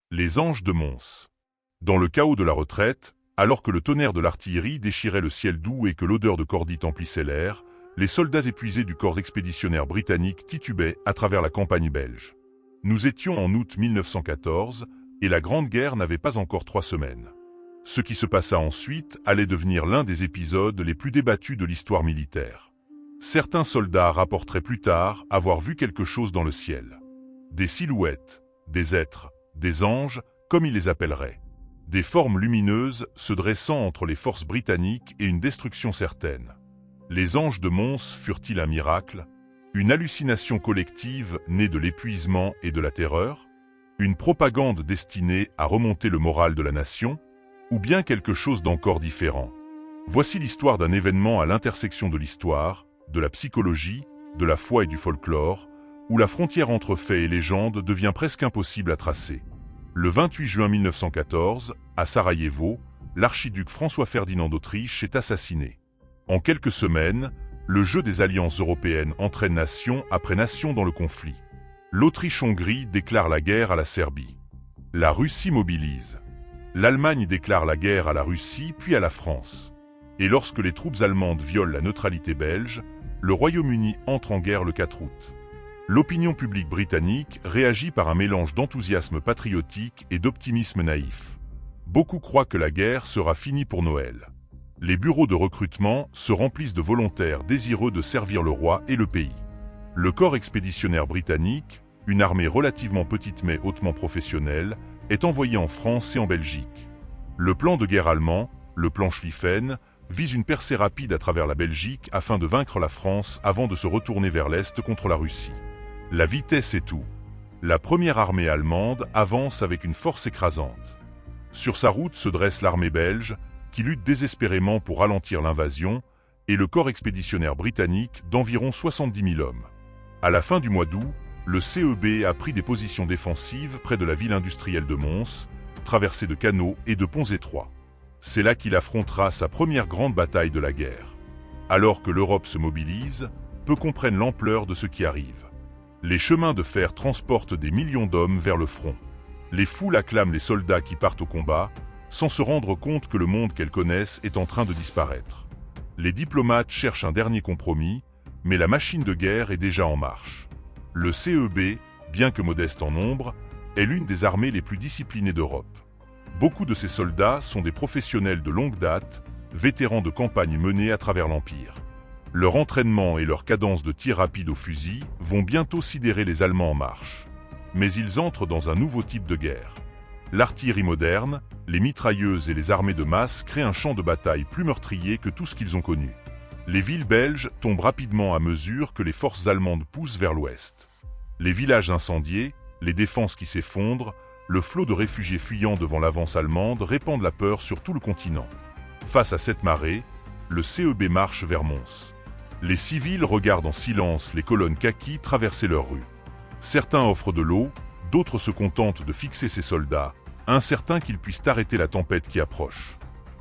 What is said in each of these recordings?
Les anges de Mons. Dans le chaos de la retraite, alors que le tonnerre de l'artillerie déchirait le ciel doux et que l'odeur de cordite emplissait l'air, les soldats épuisés du corps expéditionnaire britannique titubaient à travers la campagne belge. Nous étions en août 1914 et la Grande Guerre n'avait pas encore 3 semaines. Ce qui se passa ensuite allait devenir l'un des épisodes les plus débattus de l'histoire militaire. Certains soldats rapporteraient plus tard avoir vu quelque chose dans le ciel. Des silhouettes, des êtres, des anges, comme ils les appelleraient. Des formes lumineuses se dressant entre les forces britanniques et une destruction certaine. Les anges de Mons furent-ils un miracle? Une hallucination collective née de l'épuisement et de la terreur? Une propagande destinée à remonter le moral de la nation? Ou bien quelque chose d'encore différent? Voici l'histoire d'un événement à l'intersection de l'histoire, de la psychologie, de la foi et du folklore, où la frontière entre faits et légendes devient presque impossible à tracer. Le 28 juin 1914, à Sarajevo, l'archiduc François-Ferdinand d'Autriche est assassiné. En quelques semaines, le jeu des alliances européennes entraîne nation après nation dans le conflit. L'Autriche-Hongrie déclare la guerre à la Serbie. La Russie mobilise. L'Allemagne déclare la guerre à la Russie puis à la France. Et lorsque les troupes allemandes violent la neutralité belge, le Royaume-Uni entre en guerre le 4 août. L'opinion publique britannique réagit par un mélange d'enthousiasme patriotique et d'optimisme naïf. Beaucoup croient que la guerre sera finie pour Noël. Les bureaux de recrutement se remplissent de volontaires désireux de servir le roi et le pays. Le corps expéditionnaire britannique, une armée relativement petite mais hautement professionnelle, est envoyé en France et en Belgique. Le plan de guerre allemand, le plan Schlieffen, vise une percée rapide à travers la Belgique afin de vaincre la France avant de se retourner vers l'Est contre la Russie. La vitesse est tout. La première armée allemande avance avec une force écrasante. Sur sa route se dresse l'armée belge, qui lutte désespérément pour ralentir l'invasion, et le corps expéditionnaire britannique d'environ 70 000 hommes. À la fin du mois d'août, le CEB a pris des positions défensives près de la ville industrielle de Mons, traversée de canaux et de ponts étroits. C'est là qu'il affrontera sa première grande bataille de la guerre. Alors que l'Europe se mobilise, peu comprennent l'ampleur de ce qui arrive. Les chemins de fer transportent des millions d'hommes vers le front. Les foules acclament les soldats qui partent au combat, sans se rendre compte que le monde qu'elles connaissent est en train de disparaître. Les diplomates cherchent un dernier compromis, mais la machine de guerre est déjà en marche. Le CEB, bien que modeste en nombre, est l'une des armées les plus disciplinées d'Europe. Beaucoup de ces soldats sont des professionnels de longue date, vétérans de campagnes menées à travers l'Empire. Leur entraînement et leur cadence de tir rapide au fusil vont bientôt sidérer les Allemands en marche. Mais ils entrent dans un nouveau type de guerre. L'artillerie moderne, les mitrailleuses et les armées de masse créent un champ de bataille plus meurtrier que tout ce qu'ils ont connu. Les villes belges tombent rapidement à mesure que les forces allemandes poussent vers l'ouest. Les villages incendiés, les défenses qui s'effondrent, le flot de réfugiés fuyant devant l'avance allemande répandent la peur sur tout le continent. Face à cette marée, le CEB marche vers Mons. Les civils regardent en silence les colonnes kaki traverser leurs rues. Certains offrent de l'eau, d'autres se contentent de fixer ces soldats, incertains qu'ils puissent arrêter la tempête qui approche.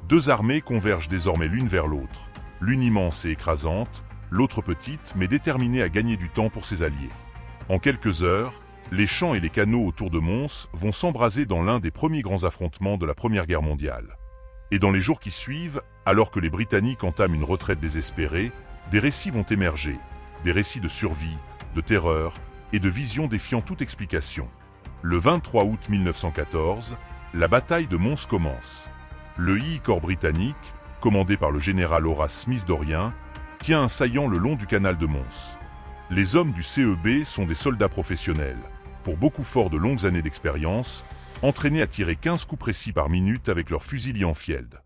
Deux armées convergent désormais l'une vers l'autre, l'une immense et écrasante, l'autre petite mais déterminée à gagner du temps pour ses alliés. En quelques heures, les champs et les canaux autour de Mons vont s'embraser dans l'un des premiers grands affrontements de la Première Guerre mondiale. Et dans les jours qui suivent, alors que les Britanniques entament une retraite désespérée, des récits vont émerger, des récits de survie, de terreur et de visions défiant toute explication. Le 23 août 1914, la bataille de Mons commence. Le I-Corps britannique, commandé par le général Horace Smith d'Orient, tient un saillant le long du canal de Mons. Les hommes du CEB sont des soldats professionnels, pour beaucoup forts de longues années d'expérience, entraînés à tirer 15 coups précis par minute avec leurs fusils Lienfield.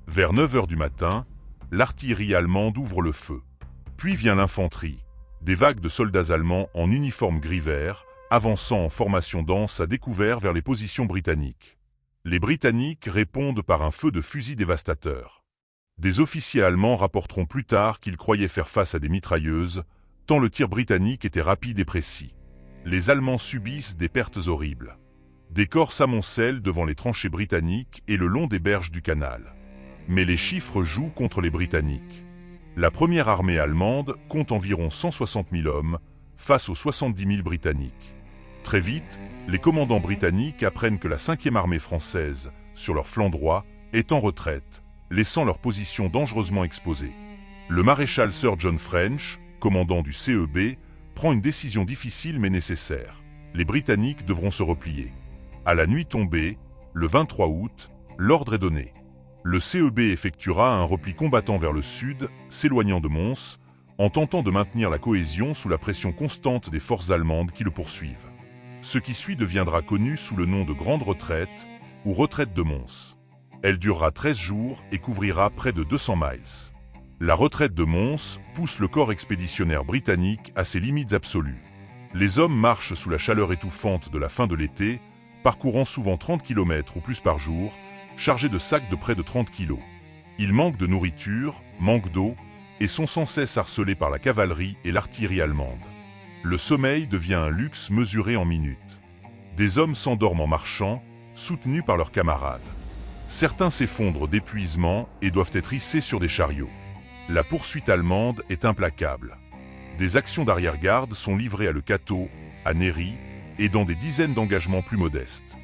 Vers 9 h du matin, l'artillerie allemande ouvre le feu. Puis vient l'infanterie, des vagues de soldats allemands en uniforme gris-vert, avançant en formation dense à découvert vers les positions britanniques. Les Britanniques répondent par un feu de fusils dévastateur. Des officiers allemands rapporteront plus tard qu'ils croyaient faire face à des mitrailleuses, tant le tir britannique était rapide et précis. Les Allemands subissent des pertes horribles. Des corps s'amoncellent devant les tranchées britanniques et le long des berges du canal. Mais les chiffres jouent contre les Britanniques. La première armée allemande compte environ 160 000 hommes, face aux 70 000 Britanniques. Très vite, les commandants britanniques apprennent que la 5e armée française, sur leur flanc droit, est en retraite, laissant leur position dangereusement exposée. Le maréchal Sir John French, commandant du CEB, prend une décision difficile mais nécessaire. Les Britanniques devront se replier. À la nuit tombée, le 23 août, l'ordre est donné. Le CEB effectuera un repli combattant vers le sud, s'éloignant de Mons, en tentant de maintenir la cohésion sous la pression constante des forces allemandes qui le poursuivent. Ce qui suit deviendra connu sous le nom de Grande Retraite ou Retraite de Mons. Elle durera 13 jours et couvrira près de 200 miles. La retraite de Mons pousse le corps expéditionnaire britannique à ses limites absolues. Les hommes marchent sous la chaleur étouffante de la fin de l'été, parcourant souvent 30 km ou plus par jour, chargés de sacs de près de 30 kg. Ils manquent de nourriture, manquent d'eau, et sont sans cesse harcelés par la cavalerie et l'artillerie allemande. Le sommeil devient un luxe mesuré en minutes. Des hommes s'endorment en marchant, soutenus par leurs camarades. Certains s'effondrent d'épuisement et doivent être hissés sur des chariots. La poursuite allemande est implacable. Des actions d'arrière-garde sont livrées à Le Cateau, à Néry et dans des dizaines d'engagements plus modestes.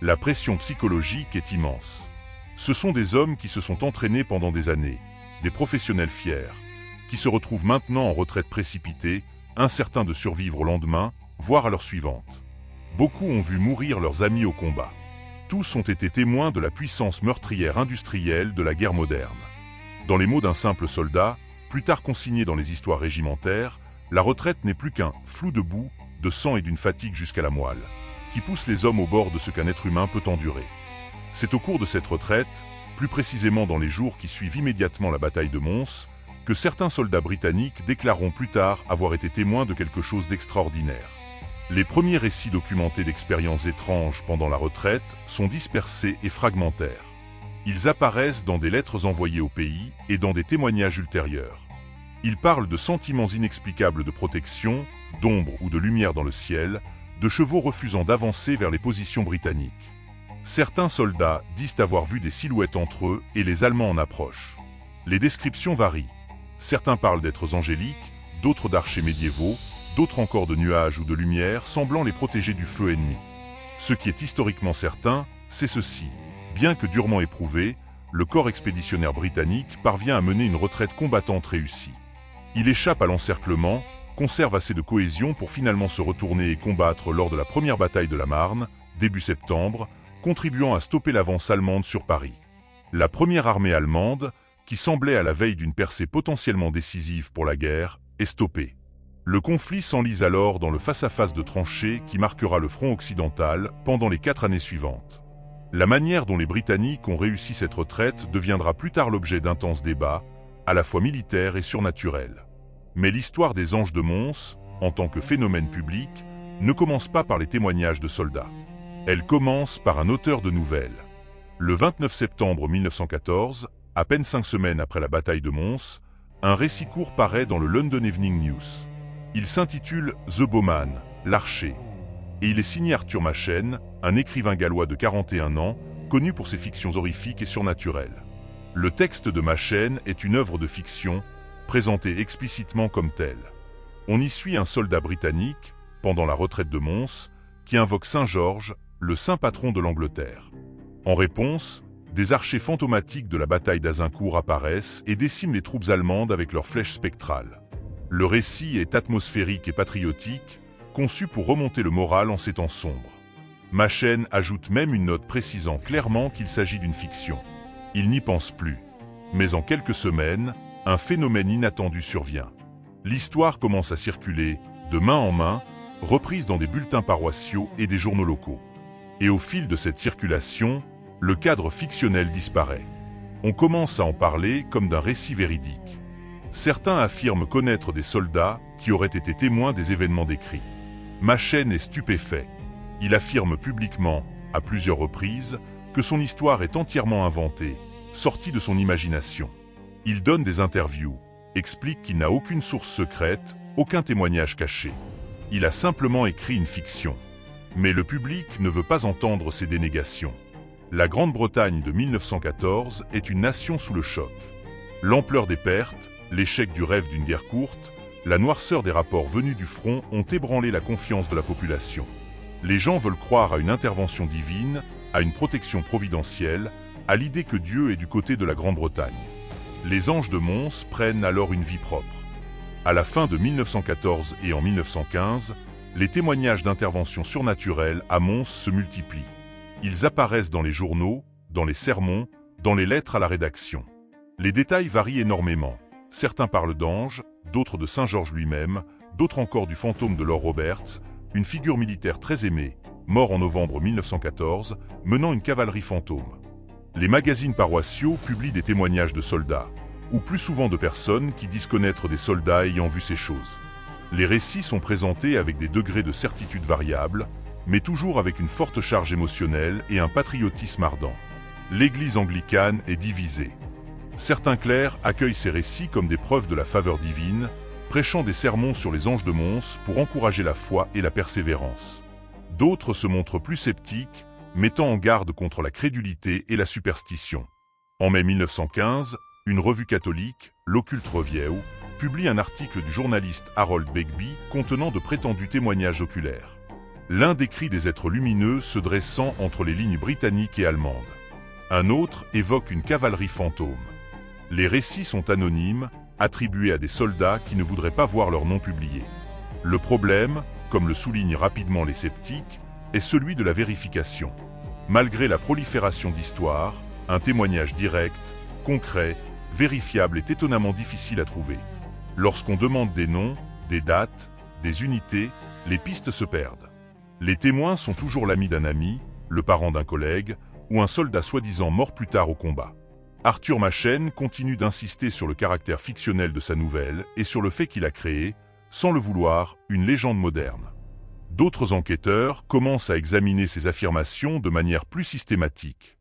La pression psychologique est immense. Ce sont des hommes qui se sont entraînés pendant des années, des professionnels fiers, qui se retrouvent maintenant en retraite précipitée, incertains de survivre au lendemain, voire à l'heure suivante. Beaucoup ont vu mourir leurs amis au combat. Tous ont été témoins de la puissance meurtrière industrielle de la guerre moderne. Dans les mots d'un simple soldat, plus tard consigné dans les histoires régimentaires, la retraite n'est plus qu'un flou de boue, de sang et d'une fatigue jusqu'à la moelle, qui pousse les hommes au bord de ce qu'un être humain peut endurer. C'est au cours de cette retraite, plus précisément dans les jours qui suivent immédiatement la bataille de Mons, que certains soldats britanniques déclareront plus tard avoir été témoins de quelque chose d'extraordinaire. Les premiers récits documentés d'expériences étranges pendant la retraite sont dispersés et fragmentaires. Ils apparaissent dans des lettres envoyées au pays et dans des témoignages ultérieurs. Ils parlent de sentiments inexplicables de protection, d'ombre ou de lumière dans le ciel, de chevaux refusant d'avancer vers les positions britanniques. Certains soldats disent avoir vu des silhouettes entre eux et les Allemands en approche. Les descriptions varient. Certains parlent d'êtres angéliques, d'autres d'archers médiévaux, d'autres encore de nuages ou de lumière semblant les protéger du feu ennemi. Ce qui est historiquement certain, c'est ceci. Bien que durement éprouvé, le corps expéditionnaire britannique parvient à mener une retraite combattante réussie. Il échappe à l'encerclement, conserve assez de cohésion pour finalement se retourner et combattre lors de la première bataille de la Marne, début septembre, contribuant à stopper l'avance allemande sur Paris. La première armée allemande, qui semblait à la veille d'une percée potentiellement décisive pour la guerre, est stoppée. Le conflit s'enlise alors dans le face-à-face de tranchées qui marquera le front occidental pendant les 4 années suivantes. La manière dont les Britanniques ont réussi cette retraite deviendra plus tard l'objet d'intenses débats, à la fois militaires et surnaturels. Mais l'histoire des Anges de Mons, en tant que phénomène public, ne commence pas par les témoignages de soldats. Elle commence par un auteur de nouvelles. Le 29 septembre 1914, à peine 5 semaines après la bataille de Mons, un récit court paraît dans le London Evening News. Il s'intitule « The Bowman, l'archer » et il est signé Arthur Machen, un écrivain gallois de 41 ans, connu pour ses fictions horrifiques et surnaturelles. Le texte de Machen est une œuvre de fiction, présentée explicitement comme telle. On y suit un soldat britannique, pendant la retraite de Mons, qui invoque Saint Georges, le saint patron de l'Angleterre. En réponse, des archers fantomatiques de la bataille d'Azincourt apparaissent et déciment les troupes allemandes avec leurs flèches spectrales. Le récit est atmosphérique et patriotique, conçu pour remonter le moral en ces temps sombres. Machen ajoute même une note précisant clairement qu'il s'agit d'une fiction. Il n'y pense plus. Mais en quelques semaines, un phénomène inattendu survient. L'histoire commence à circuler, de main en main, reprise dans des bulletins paroissiaux et des journaux locaux. Et au fil de cette circulation, le cadre fictionnel disparaît. On commence à en parler comme d'un récit véridique. Certains affirment connaître des soldats qui auraient été témoins des événements décrits. Machen est stupéfait. Il affirme publiquement, à plusieurs reprises, que son histoire est entièrement inventée, sortie de son imagination. Il donne des interviews, explique qu'il n'a aucune source secrète, aucun témoignage caché. Il a simplement écrit une fiction. Mais le public ne veut pas entendre ces dénégations. La Grande-Bretagne de 1914 est une nation sous le choc. L'ampleur des pertes, l'échec du rêve d'une guerre courte, la noirceur des rapports venus du front ont ébranlé la confiance de la population. Les gens veulent croire à une intervention divine, à une protection providentielle, à l'idée que Dieu est du côté de la Grande-Bretagne. Les anges de Mons prennent alors une vie propre. À la fin de 1914 et en 1915, les témoignages d'interventions surnaturelles à Mons se multiplient. Ils apparaissent dans les journaux, dans les sermons, dans les lettres à la rédaction. Les détails varient énormément. Certains parlent d'anges, d'autres de Saint Georges lui-même, d'autres encore du fantôme de Lord Roberts, une figure militaire très aimée, mort en novembre 1914, menant une cavalerie fantôme. Les magazines paroissiaux publient des témoignages de soldats, ou plus souvent de personnes qui disent connaître des soldats ayant vu ces choses. Les récits sont présentés avec des degrés de certitude variables, mais toujours avec une forte charge émotionnelle et un patriotisme ardent. L'Église anglicane est divisée. Certains clercs accueillent ces récits comme des preuves de la faveur divine, prêchant des sermons sur les anges de Mons pour encourager la foi et la persévérance. D'autres se montrent plus sceptiques, mettant en garde contre la crédulité et la superstition. En mai 1915, une revue catholique, l'Occulte Review, publie un article du journaliste Harold Begbie contenant de prétendus témoignages oculaires. L'un décrit des êtres lumineux se dressant entre les lignes britanniques et allemandes. Un autre évoque une cavalerie fantôme. Les récits sont anonymes, attribués à des soldats qui ne voudraient pas voir leur nom publié. Le problème, comme le soulignent rapidement les sceptiques, est celui de la vérification. Malgré la prolifération d'histoires, un témoignage direct, concret, vérifiable est étonnamment difficile à trouver. Lorsqu'on demande des noms, des dates, des unités, les pistes se perdent. Les témoins sont toujours l'ami d'un ami, le parent d'un collègue, ou un soldat soi-disant mort plus tard au combat. Arthur Machen continue d'insister sur le caractère fictionnel de sa nouvelle et sur le fait qu'il a créé, sans le vouloir, une légende moderne. D'autres enquêteurs commencent à examiner ces affirmations de manière plus systématique.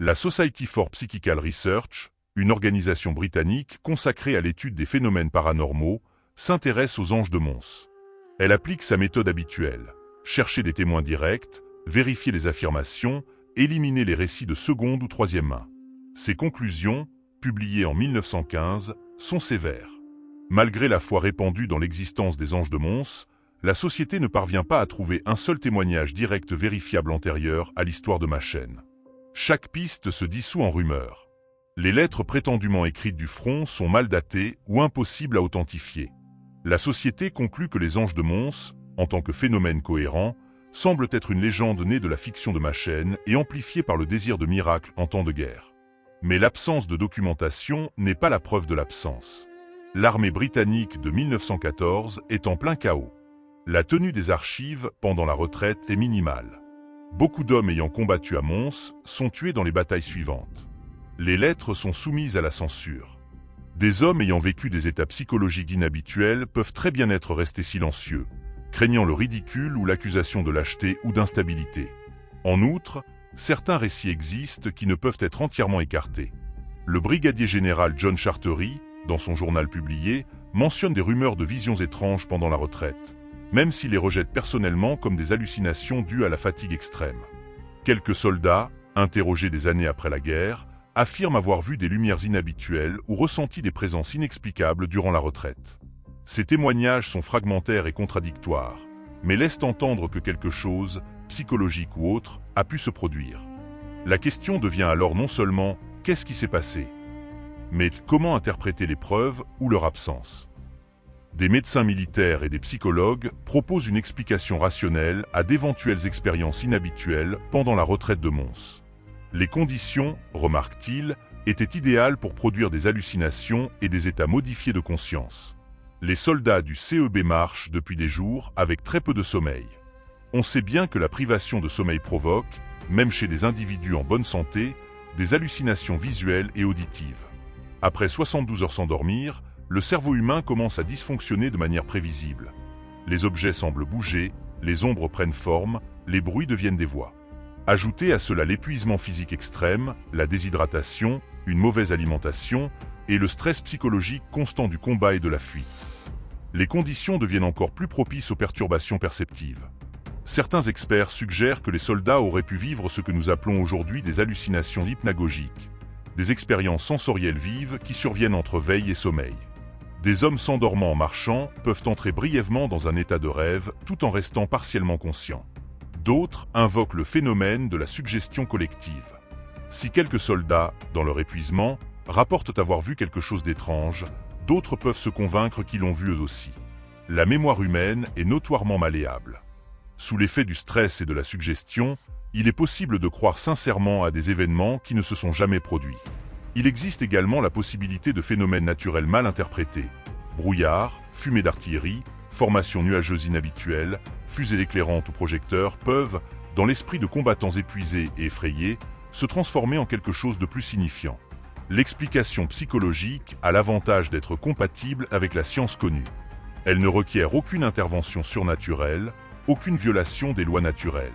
La Society for Psychical Research, une organisation britannique consacrée à l'étude des phénomènes paranormaux, s'intéresse aux anges de Mons. Elle applique sa méthode habituelle: chercher des témoins directs, vérifier les affirmations, éliminer les récits de seconde ou troisième main. Ses conclusions, publiées en 1915, sont sévères. Malgré la foi répandue dans l'existence des anges de Mons, la société ne parvient pas à trouver un seul témoignage direct vérifiable antérieur à l'histoire de Machen. Chaque piste se dissout en rumeurs. Les lettres prétendument écrites du front sont mal datées ou impossibles à authentifier. La société conclut que les anges de Mons, en tant que phénomène cohérent, semblent être une légende née de la fiction de Machen et amplifiée par le désir de miracle en temps de guerre. Mais l'absence de documentation n'est pas la preuve de l'absence. L'armée britannique de 1914 est en plein chaos. La tenue des archives pendant la retraite est minimale. Beaucoup d'hommes ayant combattu à Mons sont tués dans les batailles suivantes. Les lettres sont soumises à la censure. Des hommes ayant vécu des états psychologiques inhabituels peuvent très bien être restés silencieux, craignant le ridicule ou l'accusation de lâcheté ou d'instabilité. En outre, certains récits existent qui ne peuvent être entièrement écartés. Le brigadier général John Charteris, dans son journal publié, mentionne des rumeurs de visions étranges pendant la retraite, même s'il les rejette personnellement comme des hallucinations dues à la fatigue extrême. Quelques soldats, interrogés des années après la guerre, affirment avoir vu des lumières inhabituelles ou ressenti des présences inexplicables durant la retraite. Ces témoignages sont fragmentaires et contradictoires, mais laissent entendre que quelque chose, psychologique ou autre, a pu se produire. La question devient alors non seulement « qu'est-ce qui s'est passé ?», mais comment interpréter les preuves ou leur absence. Des médecins militaires et des psychologues proposent une explication rationnelle à d'éventuelles expériences inhabituelles pendant la retraite de Mons. Les conditions, remarque-t-il, étaient idéales pour produire des hallucinations et des états modifiés de conscience. Les soldats du CEB marchent depuis des jours avec très peu de sommeil. On sait bien que la privation de sommeil provoque, même chez des individus en bonne santé, des hallucinations visuelles et auditives. Après 72 heures sans dormir, le cerveau humain commence à dysfonctionner de manière prévisible. Les objets semblent bouger, les ombres prennent forme, les bruits deviennent des voix. Ajoutez à cela l'épuisement physique extrême, la déshydratation, une mauvaise alimentation et le stress psychologique constant du combat et de la fuite. Les conditions deviennent encore plus propices aux perturbations perceptives. Certains experts suggèrent que les soldats auraient pu vivre ce que nous appelons aujourd'hui des hallucinations hypnagogiques, des expériences sensorielles vives qui surviennent entre veille et sommeil. Des hommes s'endormant en marchant peuvent entrer brièvement dans un état de rêve tout en restant partiellement conscients. D'autres invoquent le phénomène de la suggestion collective. Si quelques soldats, dans leur épuisement, rapportent avoir vu quelque chose d'étrange, d'autres peuvent se convaincre qu'ils l'ont vu eux aussi. La mémoire humaine est notoirement malléable. Sous l'effet du stress et de la suggestion, il est possible de croire sincèrement à des événements qui ne se sont jamais produits. Il existe également la possibilité de phénomènes naturels mal interprétés. Brouillard, fumée d'artillerie, formations nuageuses inhabituelles, fusées éclairantes ou projecteurs peuvent, dans l'esprit de combattants épuisés et effrayés, se transformer en quelque chose de plus signifiant. L'explication psychologique a l'avantage d'être compatible avec la science connue. Elle ne requiert aucune intervention surnaturelle, aucune violation des lois naturelles.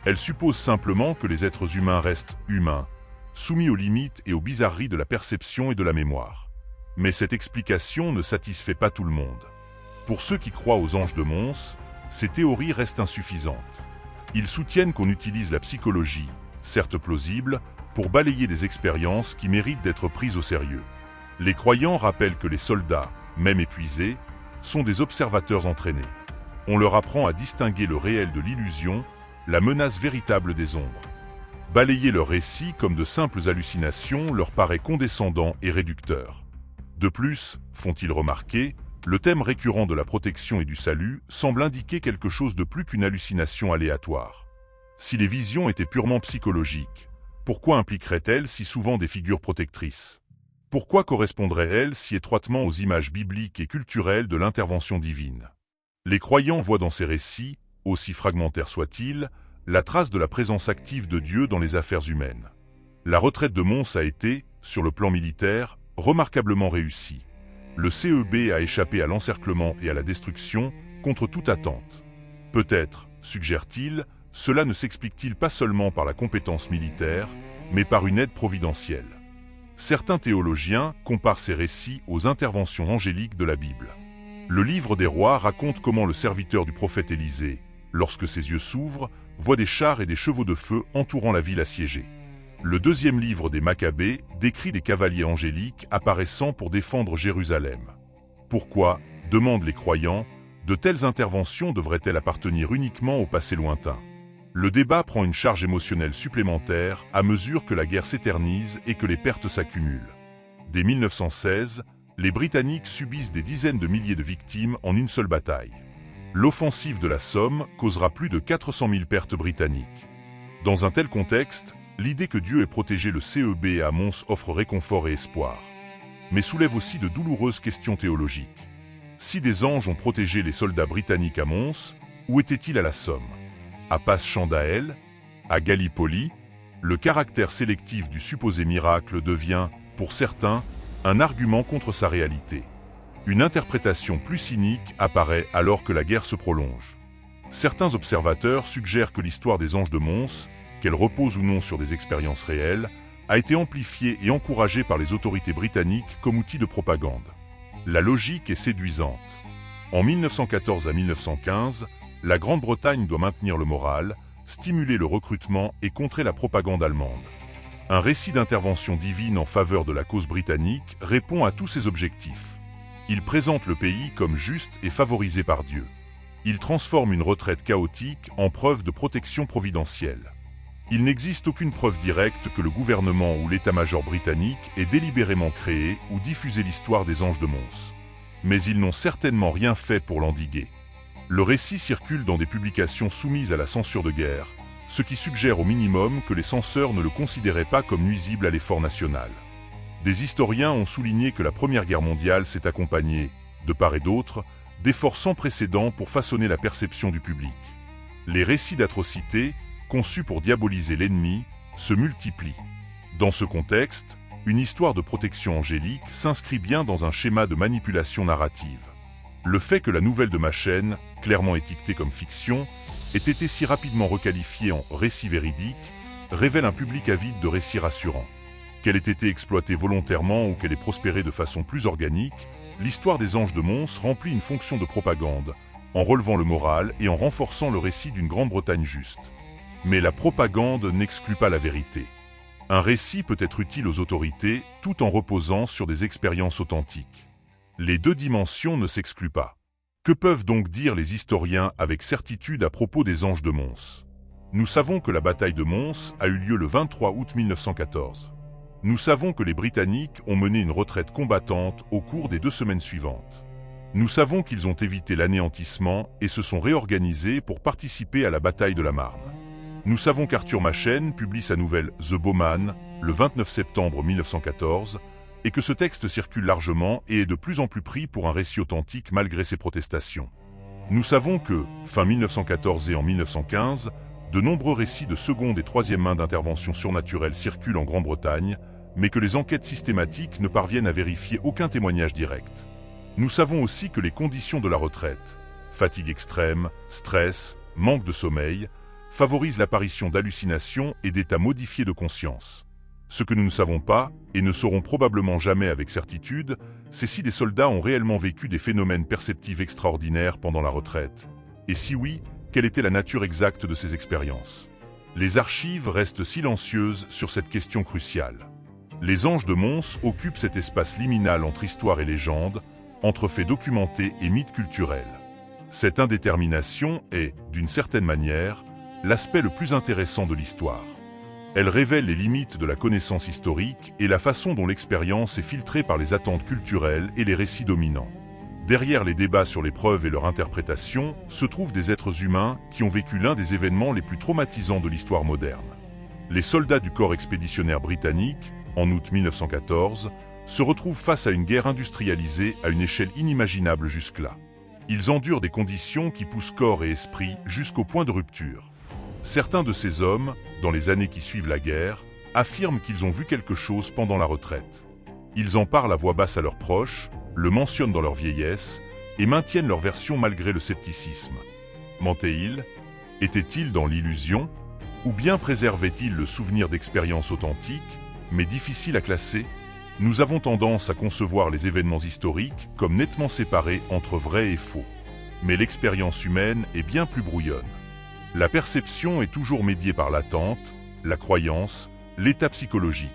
Elle suppose simplement que les êtres humains restent humains, soumis aux limites et aux bizarreries de la perception et de la mémoire. Mais cette explication ne satisfait pas tout le monde. Pour ceux qui croient aux anges de Mons, ces théories restent insuffisantes. Ils soutiennent qu'on utilise la psychologie, certes plausible, pour balayer des expériences qui méritent d'être prises au sérieux. Les croyants rappellent que les soldats, même épuisés, sont des observateurs entraînés. On leur apprend à distinguer le réel de l'illusion, la menace véritable des ombres. Balayer leurs récits comme de simples hallucinations leur paraît condescendant et réducteur. De plus, font-ils remarquer, le thème récurrent de la protection et du salut semble indiquer quelque chose de plus qu'une hallucination aléatoire. Si les visions étaient purement psychologiques, pourquoi impliqueraient-elles si souvent des figures protectrices? Pourquoi correspondraient-elles si étroitement aux images bibliques et culturelles de l'intervention divine? Les croyants voient dans ces récits, aussi fragmentaires soient-ils, la trace de la présence active de Dieu dans les affaires humaines. La retraite de Mons a été, sur le plan militaire, remarquablement réussie. Le CEB a échappé à l'encerclement et à la destruction, contre toute attente. Peut-être, suggère-t-il, cela ne s'explique-t-il pas seulement par la compétence militaire, mais par une aide providentielle. Certains théologiens comparent ces récits aux interventions angéliques de la Bible. Le livre des rois raconte comment le serviteur du prophète Élisée, lorsque ses yeux s'ouvrent, voit des chars et des chevaux de feu entourant la ville assiégée. Le deuxième livre des Maccabées décrit des cavaliers angéliques apparaissant pour défendre Jérusalem. Pourquoi, demandent les croyants, de telles interventions devraient-elles appartenir uniquement au passé lointain? Le débat prend une charge émotionnelle supplémentaire à mesure que la guerre s'éternise et que les pertes s'accumulent. Dès 1916, les Britanniques subissent des dizaines de milliers de victimes en une seule bataille. L'offensive de la Somme causera plus de 400 000 pertes britanniques. Dans un tel contexte, l'idée que Dieu ait protégé le CEB à Mons offre réconfort et espoir. Mais soulève aussi de douloureuses questions théologiques. Si des anges ont protégé les soldats britanniques à Mons, où étaient-ils à la Somme? À Passe-Chandaël? À Gallipoli? Le caractère sélectif du supposé miracle devient, pour certains, un argument contre sa réalité. Une interprétation plus cynique apparaît alors que la guerre se prolonge. Certains observateurs suggèrent que l'histoire des anges de Mons, qu'elle repose ou non sur des expériences réelles, a été amplifiée et encouragée par les autorités britanniques comme outil de propagande. La logique est séduisante. En 1914 à 1915, la Grande-Bretagne doit maintenir le moral, stimuler le recrutement et contrer la propagande allemande. Un récit d'intervention divine en faveur de la cause britannique répond à tous ces objectifs. Il présente le pays comme juste et favorisé par Dieu. Il transforme une retraite chaotique en preuve de protection providentielle. Il n'existe aucune preuve directe que le gouvernement ou l'état-major britannique ait délibérément créé ou diffusé l'histoire des anges de Mons. Mais ils n'ont certainement rien fait pour l'endiguer. Le récit circule dans des publications soumises à la censure de guerre, ce qui suggère au minimum que les censeurs ne le considéraient pas comme nuisible à l'effort national. Des historiens ont souligné que la Première Guerre mondiale s'est accompagnée, de part et d'autre, d'efforts sans précédent pour façonner la perception du public. Les récits d'atrocités, conçus pour diaboliser l'ennemi, se multiplient. Dans ce contexte, une histoire de protection angélique s'inscrit bien dans un schéma de manipulation narrative. Le fait que la nouvelle de ma chaîne, clairement étiquetée comme fiction, ait été si rapidement requalifiée en récit véridique, révèle un public avide de récits rassurants. Qu'elle ait été exploitée volontairement ou qu'elle ait prospéré de façon plus organique, l'histoire des anges de Mons remplit une fonction de propagande, en relevant le moral et en renforçant le récit d'une Grande-Bretagne juste. Mais la propagande n'exclut pas la vérité. Un récit peut être utile aux autorités tout en reposant sur des expériences authentiques. Les deux dimensions ne s'excluent pas. Que peuvent donc dire les historiens avec certitude à propos des anges de Mons? Nous savons que la bataille de Mons a eu lieu le 23 août 1914. Nous savons que les Britanniques ont mené une retraite combattante au cours des 2 semaines suivantes. Nous savons qu'ils ont évité l'anéantissement et se sont réorganisés pour participer à la bataille de la Marne. Nous savons qu'Arthur Machen publie sa nouvelle The Bowman le 29 septembre 1914 et que ce texte circule largement et est de plus en plus pris pour un récit authentique malgré ses protestations. Nous savons que, fin 1914 et en 1915, de nombreux récits de seconde et troisième main d'intervention surnaturelle circulent en Grande-Bretagne, mais que les enquêtes systématiques ne parviennent à vérifier aucun témoignage direct. Nous savons aussi que les conditions de la retraite, fatigue extrême, stress, manque de sommeil, favorisent l'apparition d'hallucinations et d'états modifiés de conscience. Ce que nous ne savons pas, et ne saurons probablement jamais avec certitude, c'est si des soldats ont réellement vécu des phénomènes perceptifs extraordinaires pendant la retraite. Et si oui, quelle était la nature exacte de ces expériences? Les archives restent silencieuses sur cette question cruciale. Les Anges de Mons occupent cet espace liminal entre histoire et légende, entre faits documentés et mythes culturels. Cette indétermination est, d'une certaine manière, l'aspect le plus intéressant de l'histoire. Elle révèle les limites de la connaissance historique et la façon dont l'expérience est filtrée par les attentes culturelles et les récits dominants. Derrière les débats sur les preuves et leur interprétation se trouvent des êtres humains qui ont vécu l'un des événements les plus traumatisants de l'histoire moderne. Les soldats du corps expéditionnaire britannique, en août 1914, se retrouvent face à une guerre industrialisée à une échelle inimaginable jusque-là. Ils endurent des conditions qui poussent corps et esprit jusqu'au point de rupture. Certains de ces hommes, dans les années qui suivent la guerre, affirment qu'ils ont vu quelque chose pendant la retraite. Ils en parlent à voix basse à leurs proches, le mentionnent dans leur vieillesse et maintiennent leur version malgré le scepticisme. Mentaient-ils? Étaient-ils dans l'illusion? Ou bien préservaient-ils le souvenir d'expériences authentiques, mais difficiles à classer? Nous avons tendance à concevoir les événements historiques comme nettement séparés entre vrai et faux. Mais l'expérience humaine est bien plus brouillonne. La perception est toujours médiée par l'attente, la croyance, l'état psychologique.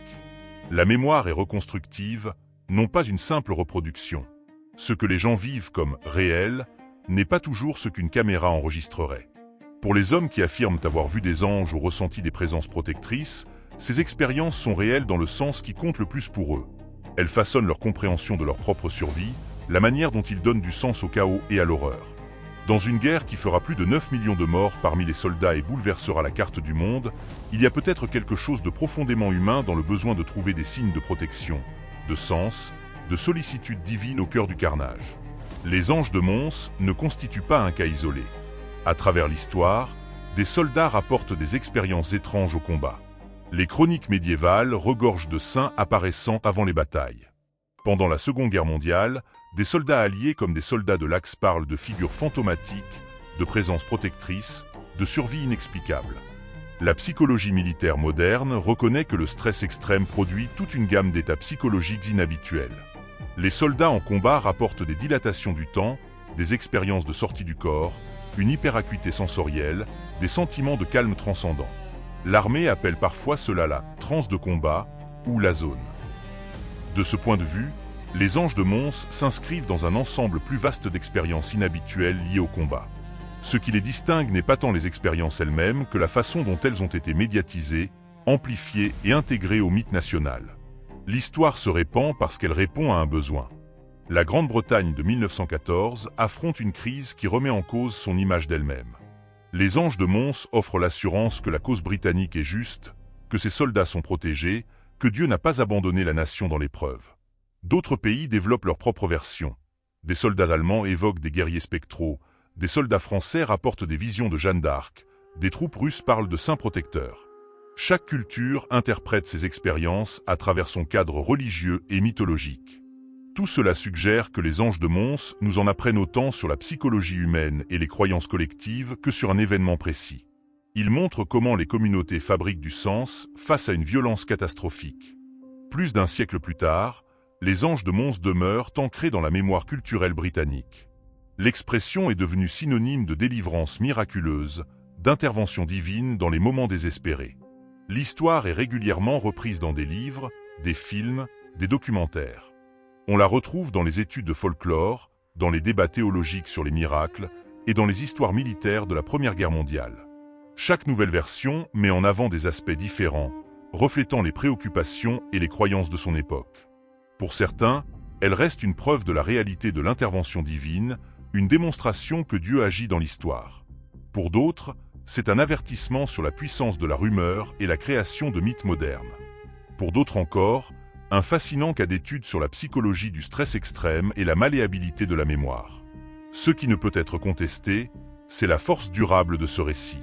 La mémoire est reconstructive, non pas une simple reproduction. Ce que les gens vivent comme réel n'est pas toujours ce qu'une caméra enregistrerait. Pour les hommes qui affirment avoir vu des anges ou ressenti des présences protectrices, ces expériences sont réelles dans le sens qui compte le plus pour eux. Elles façonnent leur compréhension de leur propre survie, la manière dont ils donnent du sens au chaos et à l'horreur. Dans une guerre qui fera plus de 9 millions de morts parmi les soldats et bouleversera la carte du monde, il y a peut-être quelque chose de profondément humain dans le besoin de trouver des signes de protection, de sens, de sollicitude divine au cœur du carnage. Les Anges de Mons ne constituent pas un cas isolé. À travers l'histoire, des soldats rapportent des expériences étranges au combat. Les chroniques médiévales regorgent de saints apparaissant avant les batailles. Pendant la Seconde Guerre mondiale, des soldats alliés comme des soldats de l'Axe parlent de figures fantomatiques, de présences protectrices, de survie inexplicable. La psychologie militaire moderne reconnaît que le stress extrême produit toute une gamme d'états psychologiques inhabituels. Les soldats en combat rapportent des dilatations du temps, des expériences de sortie du corps, une hyperacuité sensorielle, des sentiments de calme transcendant. L'armée appelle parfois cela la transe de combat ou la zone. De ce point de vue, les Anges de Mons s'inscrivent dans un ensemble plus vaste d'expériences inhabituelles liées au combat. Ce qui les distingue n'est pas tant les expériences elles-mêmes que la façon dont elles ont été médiatisées, amplifiées et intégrées au mythe national. L'histoire se répand parce qu'elle répond à un besoin. La Grande-Bretagne de 1914 affronte une crise qui remet en cause son image d'elle-même. Les Anges de Mons offrent l'assurance que la cause britannique est juste, que ses soldats sont protégés, que Dieu n'a pas abandonné la nation dans l'épreuve. D'autres pays développent leur propre version. Des soldats allemands évoquent des guerriers spectraux, des soldats français rapportent des visions de Jeanne d'Arc, des troupes russes parlent de saints protecteurs. Chaque culture interprète ses expériences à travers son cadre religieux et mythologique. Tout cela suggère que les Anges de Mons nous en apprennent autant sur la psychologie humaine et les croyances collectives que sur un événement précis. Ils montrent comment les communautés fabriquent du sens face à une violence catastrophique. Plus d'un siècle plus tard, les Anges de Mons demeurent ancrés dans la mémoire culturelle britannique. L'expression est devenue synonyme de délivrance miraculeuse, d'intervention divine dans les moments désespérés. L'histoire est régulièrement reprise dans des livres, des films, des documentaires. On la retrouve dans les études de folklore, dans les débats théologiques sur les miracles et dans les histoires militaires de la Première Guerre mondiale. Chaque nouvelle version met en avant des aspects différents, reflétant les préoccupations et les croyances de son époque. Pour certains, elle reste une preuve de la réalité de l'intervention divine, une démonstration que Dieu agit dans l'histoire. Pour d'autres, c'est un avertissement sur la puissance de la rumeur et la création de mythes modernes. Pour d'autres encore, un fascinant cas d'étude sur la psychologie du stress extrême et la malléabilité de la mémoire. Ce qui ne peut être contesté, c'est la force durable de ce récit.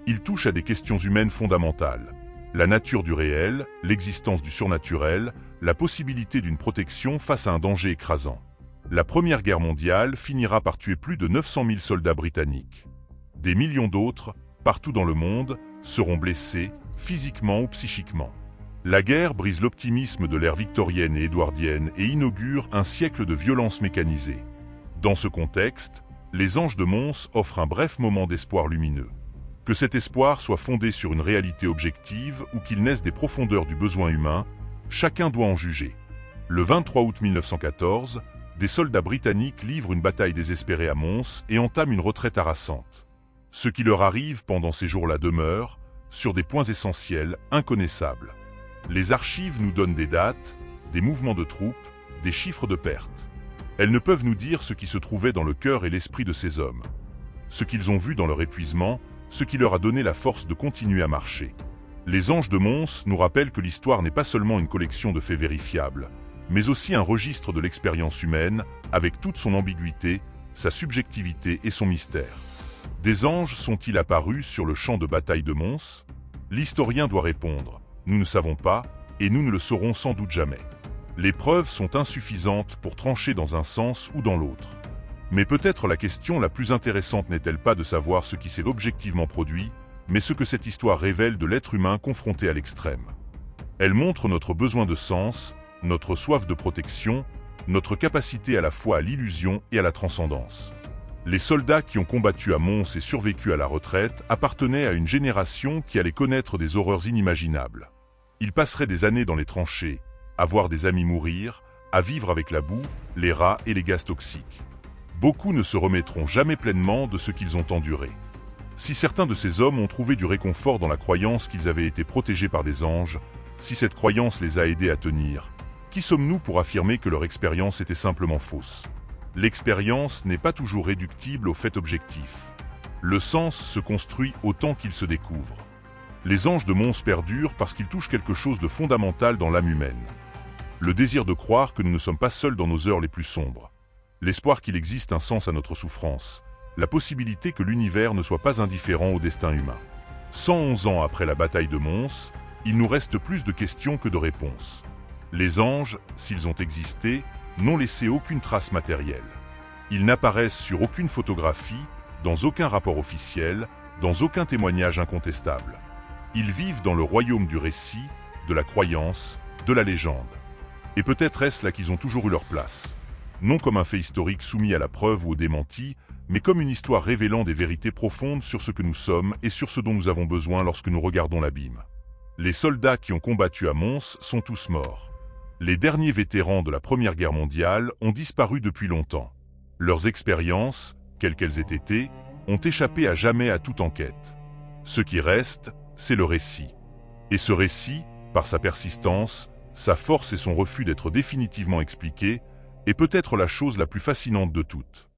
Il touche à des questions humaines fondamentales. La nature du réel, l'existence du surnaturel, la possibilité d'une protection face à un danger écrasant. La Première Guerre mondiale finira par tuer plus de 900 000 soldats britanniques. Des millions d'autres, partout dans le monde, seront blessés, physiquement ou psychiquement. La guerre brise l'optimisme de l'ère victorienne et édouardienne et inaugure un siècle de violence mécanisée. Dans ce contexte, les Anges de Mons offrent un bref moment d'espoir lumineux. Que cet espoir soit fondé sur une réalité objective ou qu'il naisse des profondeurs du besoin humain, chacun doit en juger. Le 23 août 1914, des soldats britanniques livrent une bataille désespérée à Mons et entament une retraite harassante. Ce qui leur arrive pendant ces jours-là demeure, sur des points essentiels, inconnaissables. Les archives nous donnent des dates, des mouvements de troupes, des chiffres de pertes. Elles ne peuvent nous dire ce qui se trouvait dans le cœur et l'esprit de ces hommes. Ce qu'ils ont vu dans leur épuisement, ce qui leur a donné la force de continuer à marcher. Les Anges de Mons nous rappellent que l'histoire n'est pas seulement une collection de faits vérifiables, mais aussi un registre de l'expérience humaine, avec toute son ambiguïté, sa subjectivité et son mystère. Des anges sont-ils apparus sur le champ de bataille de Mons? L'historien doit répondre. Nous ne savons pas, et nous ne le saurons sans doute jamais. Les preuves sont insuffisantes pour trancher dans un sens ou dans l'autre. Mais peut-être la question la plus intéressante n'est-elle pas de savoir ce qui s'est objectivement produit, mais ce que cette histoire révèle de l'être humain confronté à l'extrême. Elle montre notre besoin de sens, notre soif de protection, notre capacité à la fois à l'illusion et à la transcendance. Les soldats qui ont combattu à Mons et survécu à la retraite appartenaient à une génération qui allait connaître des horreurs inimaginables. Ils passeraient des années dans les tranchées, à voir des amis mourir, à vivre avec la boue, les rats et les gaz toxiques. Beaucoup ne se remettront jamais pleinement de ce qu'ils ont enduré. Si certains de ces hommes ont trouvé du réconfort dans la croyance qu'ils avaient été protégés par des anges, si cette croyance les a aidés à tenir, qui sommes-nous pour affirmer que leur expérience était simplement fausse? L'expérience n'est pas toujours réductible aux faits objectifs. Le sens se construit autant qu'il se découvre. Les Anges de Mons perdurent parce qu'ils touchent quelque chose de fondamental dans l'âme humaine. Le désir de croire que nous ne sommes pas seuls dans nos heures les plus sombres. L'espoir qu'il existe un sens à notre souffrance. La possibilité que l'univers ne soit pas indifférent au destin humain. 111 ans après la bataille de Mons, il nous reste plus de questions que de réponses. Les anges, s'ils ont existé, n'ont laissé aucune trace matérielle. Ils n'apparaissent sur aucune photographie, dans aucun rapport officiel, dans aucun témoignage incontestable. Ils vivent dans le royaume du récit, de la croyance, de la légende. Et peut-être est-ce là qu'ils ont toujours eu leur place. Non comme un fait historique soumis à la preuve ou au démenti, mais comme une histoire révélant des vérités profondes sur ce que nous sommes et sur ce dont nous avons besoin lorsque nous regardons l'abîme. Les soldats qui ont combattu à Mons sont tous morts. Les derniers vétérans de la Première Guerre mondiale ont disparu depuis longtemps. Leurs expériences, quelles qu'elles aient été, ont échappé à jamais à toute enquête. Ce qui reste, c'est le récit. Et ce récit, par sa persistance, sa force et son refus d'être définitivement expliqué, est peut-être la chose la plus fascinante de toutes.